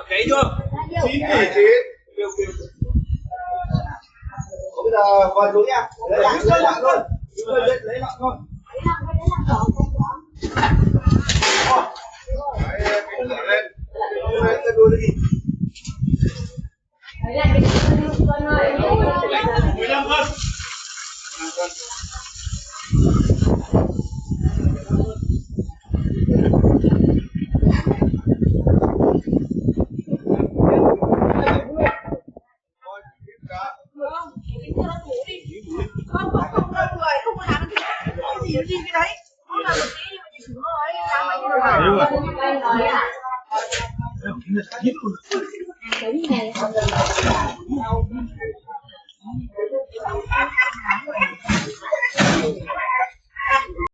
Kỹ chưa? Chín tỷ. Bây giờ vào xuống nha. Lấy lặng luôn. Lấy lặng thôi. Lên. Lên đuôi đi. 15 cân. Không, không, không, người không có làm cái gì cái đấy.